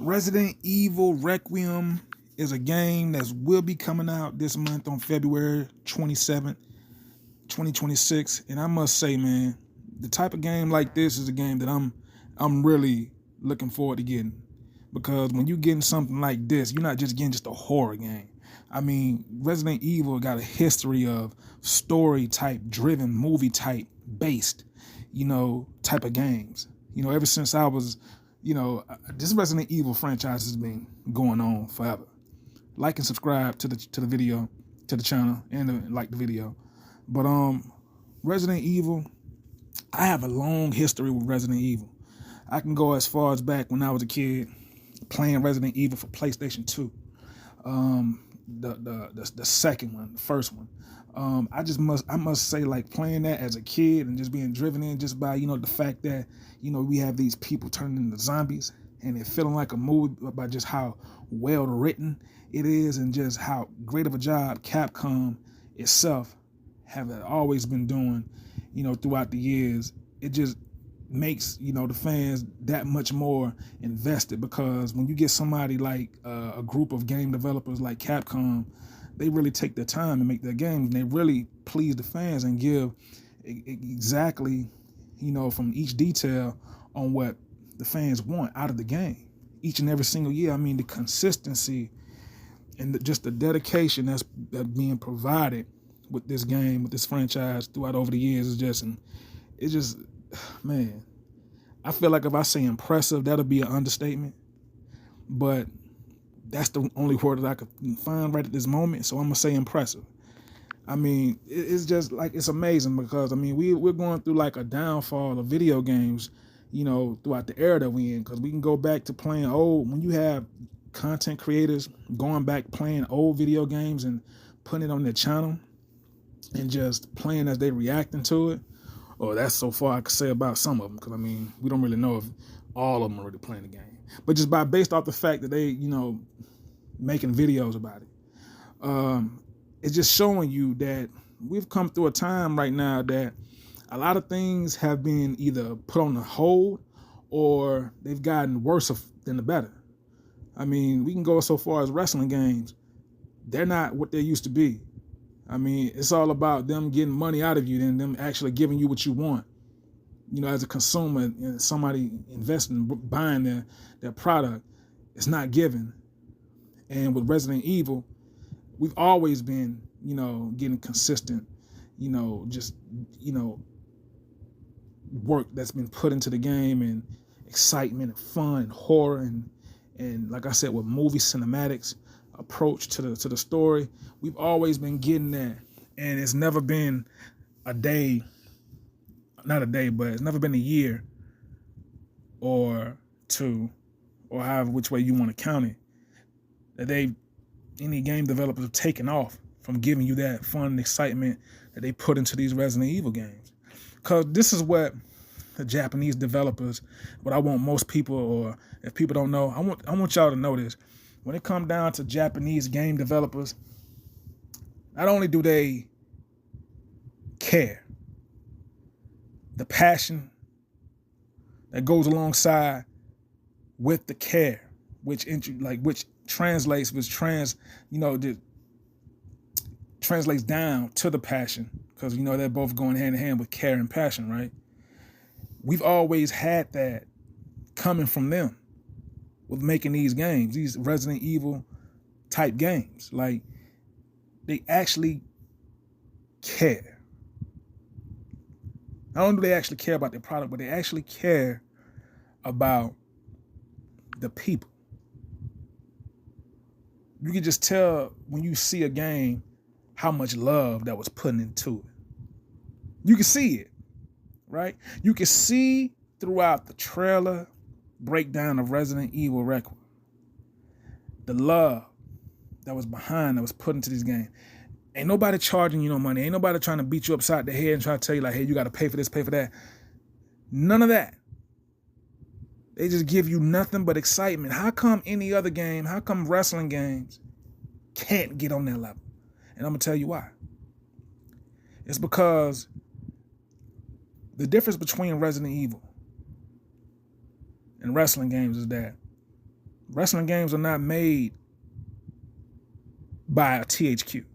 Resident Evil Requiem is a game that will be coming out this month on February 27th, 2026. And I must say, man, the type of game like this is a game that I'm really looking forward to getting. Because when you're getting something like this, you're not just getting just a horror game. I mean, Resident Evil got a history of story type driven, movie type based, type of games. Ever since I was, this Resident Evil franchise has been going on forever. Like and subscribe to the video, to the channel, and like the video. But Resident Evil, I have a long history with Resident Evil. I can go as far as back when I was a kid playing Resident Evil for PlayStation 2. The second one, the first one. I must say, like, playing that as a kid and just being driven in just by, the fact that, we have these people turning into zombies and it feeling like a movie by just how well written it is and just how great of a job Capcom itself have always been doing, throughout the years. It just makes, the fans that much more invested, because when you get somebody like a group of game developers like Capcom, they really take their time to make their games, and they really please the fans and give exactly, from each detail on what the fans want out of the game each and every single year. I mean, the consistency and just the dedication that's being provided with this game, with this franchise throughout over the years it's just, man, I feel like if I say impressive, that'll be an understatement. But that's the only word that I could find right at this moment. So I'm going to say impressive. I mean, it's just like, it's amazing because, I mean, we're going through like a downfall of video games, throughout the era that we're in. Because we can go back to playing old, when you have content creators going back playing old video games and putting it on their channel and just playing as they reacting to it. Or that's so far I could say about some of them, because I mean, we don't really know if all of them are really playing the game. But just based off the fact that they, making videos about it, it's just showing you that we've come through a time right now that a lot of things have been either put on the hold or they've gotten worse than the better. I mean, we can go so far as wrestling games. They're not what they used to be. I mean, it's all about them getting money out of you than them actually giving you what you want. As a consumer and somebody investing, buying their product, it's not given. And with Resident Evil, we've always been, getting consistent, work that's been put into the game, and excitement and fun and horror and like I said, with movie cinematics approach to the story, we've always been getting that. And it's never been a day, not a day, but it's never been a year or two, or however which way you want to count it, that any game developers have taken off from giving you that fun and excitement that they put into these Resident Evil games. Because this is what the Japanese developers, what I want most people, or if people don't know, I want y'all to know this. When it comes down to Japanese game developers, not only do they care, the passion that goes alongside with the care, which translates down to the passion, because they're both going hand in hand with care and passion, right? We've always had that coming from them with making these games, these Resident Evil type games. Like, they actually care. Not only do they actually care about their product, but they actually care about the people. You can just tell when you see a game how much love that was put into it. You can see it, right? You can see throughout the trailer breakdown of Resident Evil Requiem the love that was put into this game. Ain't nobody charging you no money. Ain't nobody trying to beat you upside the head and try to tell you like, hey, you got to pay for this, pay for that. None of that. They just give you nothing but excitement. How come any other game, how come wrestling games can't get on that level? And I'm going to tell you why. It's because the difference between Resident Evil and wrestling games is that Wrestling games are not made by a THQ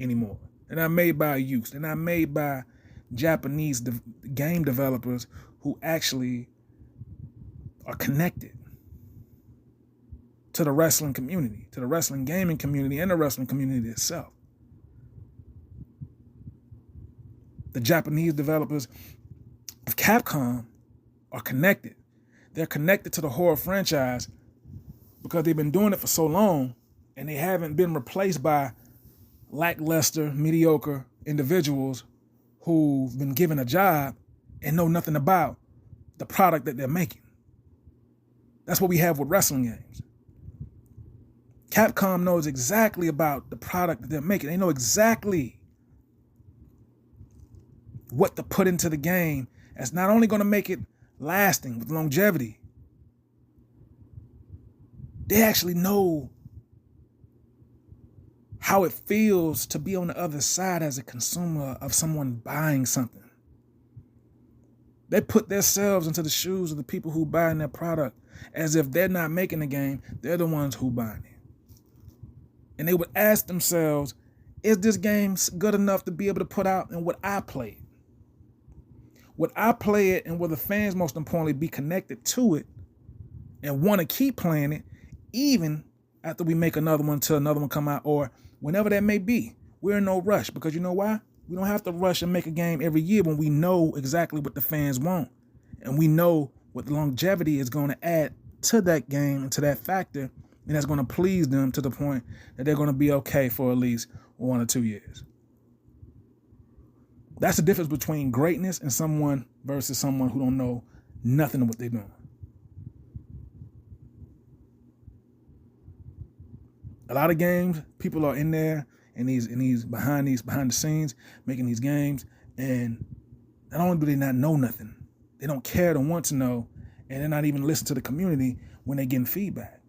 anymore. They're not made by a youth. They're not made by Japanese game developers who actually are connected to the wrestling community, to the wrestling gaming community, and the wrestling community itself. The Japanese developers of Capcom are connected. They're connected to the horror franchise because they've been doing it for so long, and they haven't been replaced by lackluster, mediocre individuals who've been given a job and know nothing about the product that they're making. That's what we have with wrestling games. Capcom knows exactly about the product that they're making. They know exactly what to put into the game that's not only going to make it lasting with longevity, they actually know how it feels to be on the other side as a consumer of someone buying something. They put themselves into the shoes of the people who buying their product as if they're not making the game, they're the ones who buying it. And they would ask themselves, is this game good enough to be able to put out, and would I play it? Would I play it, and will the fans, most importantly, be connected to it and want to keep playing it even after we make another one till another one come out, or whenever that may be? We're in no rush, because you know why? We don't have to rush and make a game every year when we know exactly what the fans want. And we know what the longevity is going to add to that game and to that factor, and that's going to please them to the point that they're going to be okay for at least 1 or 2 years. That's the difference between greatness and someone versus someone who don't know nothing of what they're doing. A lot of games, people are in there and these behind the scenes making these games, and not only do they not know nothing, they don't care to want to know, and they're not even listening to the community when they're getting feedback.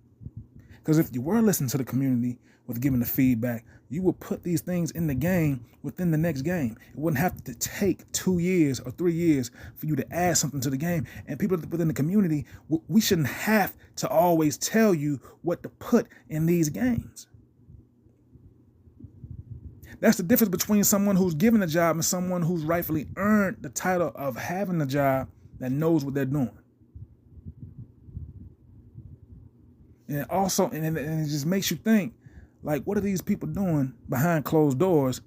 Because if you were listening to the community with giving the feedback, you would put these things in the game within the next game. It wouldn't have to take 2 years or 3 years for you to add something to the game. And people within the community, we shouldn't have to always tell you what to put in these games. That's the difference between someone who's given a job and someone who's rightfully earned the title of having a job that knows what they're doing. And also, and it just makes you think, like, what are these people doing behind closed doors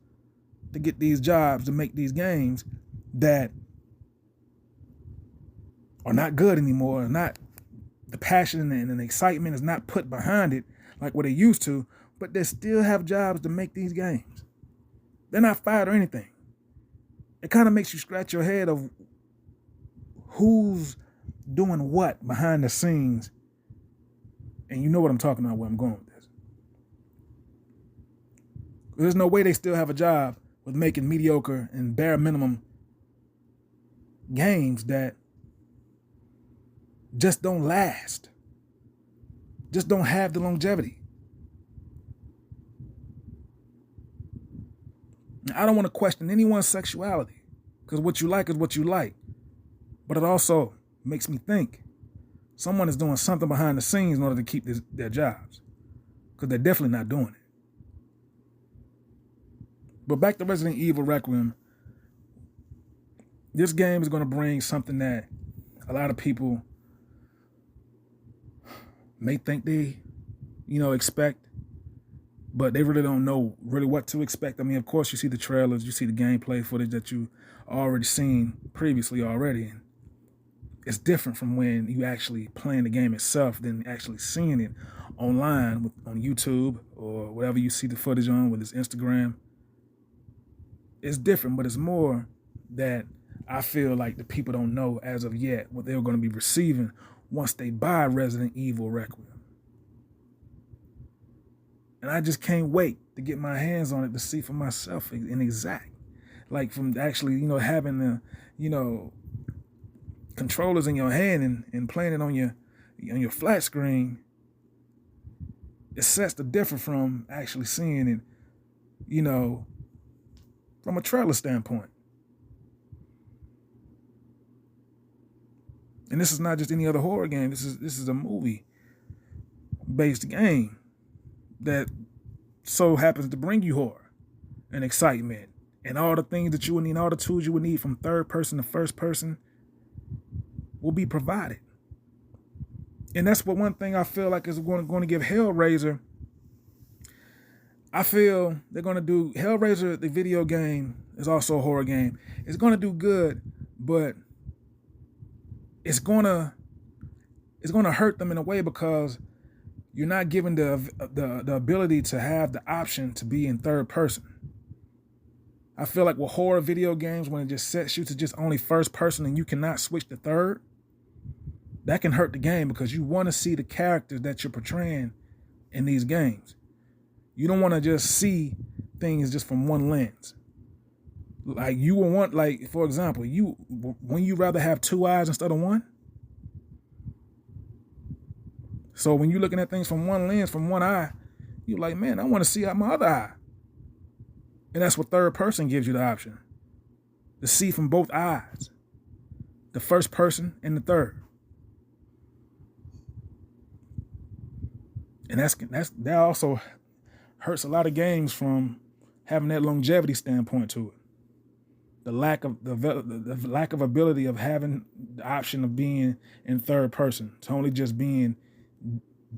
to get these jobs, to make these games that are not good anymore, not the passion and the excitement is not put behind it like what they used to, but they still have jobs to make these games. They're not fired or anything. It kind of makes you scratch your head of who's doing what behind the scenes. And you know what I'm talking about, where I'm going with this. There's no way they still have a job with making mediocre and bare minimum games that just don't last, just don't have the longevity. I don't want to question anyone's sexuality, because what you like is what you like. But it also makes me think someone is doing something behind the scenes in order to keep their jobs, because they're definitely not doing it. But back to Resident Evil Requiem. This game is going to bring something that a lot of people may think they, expect, but they really don't know really what to expect. I mean, of course, you see the trailers, you see the gameplay footage that you already seen previously already. And it's different from when you actually playing the game itself than actually seeing it online on YouTube or whatever you see the footage on, whether it's Instagram. It's different, but it's more that I feel like the people don't know as of yet what they're going to be receiving once they buy Resident Evil Requiem. And I just can't wait to get my hands on it to see for myself in exact. Like from actually, having the, controllers in your hand and playing it on your flat screen. It sets the difference from actually seeing it, from a trailer standpoint. And this is not just any other horror game. This is a movie based game that so happens to bring you horror and excitement and all the things that you would need, all the tools you would need from third person to first person will be provided. And that's what one thing I feel like is going to give Hellraiser. I feel they're going to do Hellraiser, the video game, is also a horror game. It's going to do good, but it's going to hurt them in a way because you're not given the ability to have the option to be in third person. I feel like with horror video games, when it just sets you to just only first person and you cannot switch to third, that can hurt the game because you want to see the characters that you're portraying in these games. You don't want to just see things just from one lens. Like you will want, like, for example, when you rather have two eyes instead of one. So when you're looking at things from one lens, from one eye, you're like, man, I want to see out my other eye. And that's what third person gives you the option. To see from both eyes. The first person and the third. And that also hurts a lot of games from having that longevity standpoint to it. The lack of ability of having the option of being in third person to only just being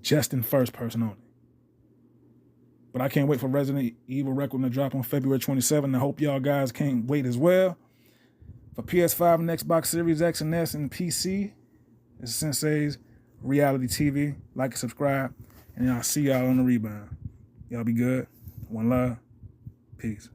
just in first person only. But I can't wait for Resident Evil Requiem to drop on February 27th. I hope y'all guys can't wait as well. For PS5 and Xbox Series X and S and PC, it's Sensei's Reality TV. Like and subscribe. And I'll see y'all on the rebound. Y'all be good. One love. Peace.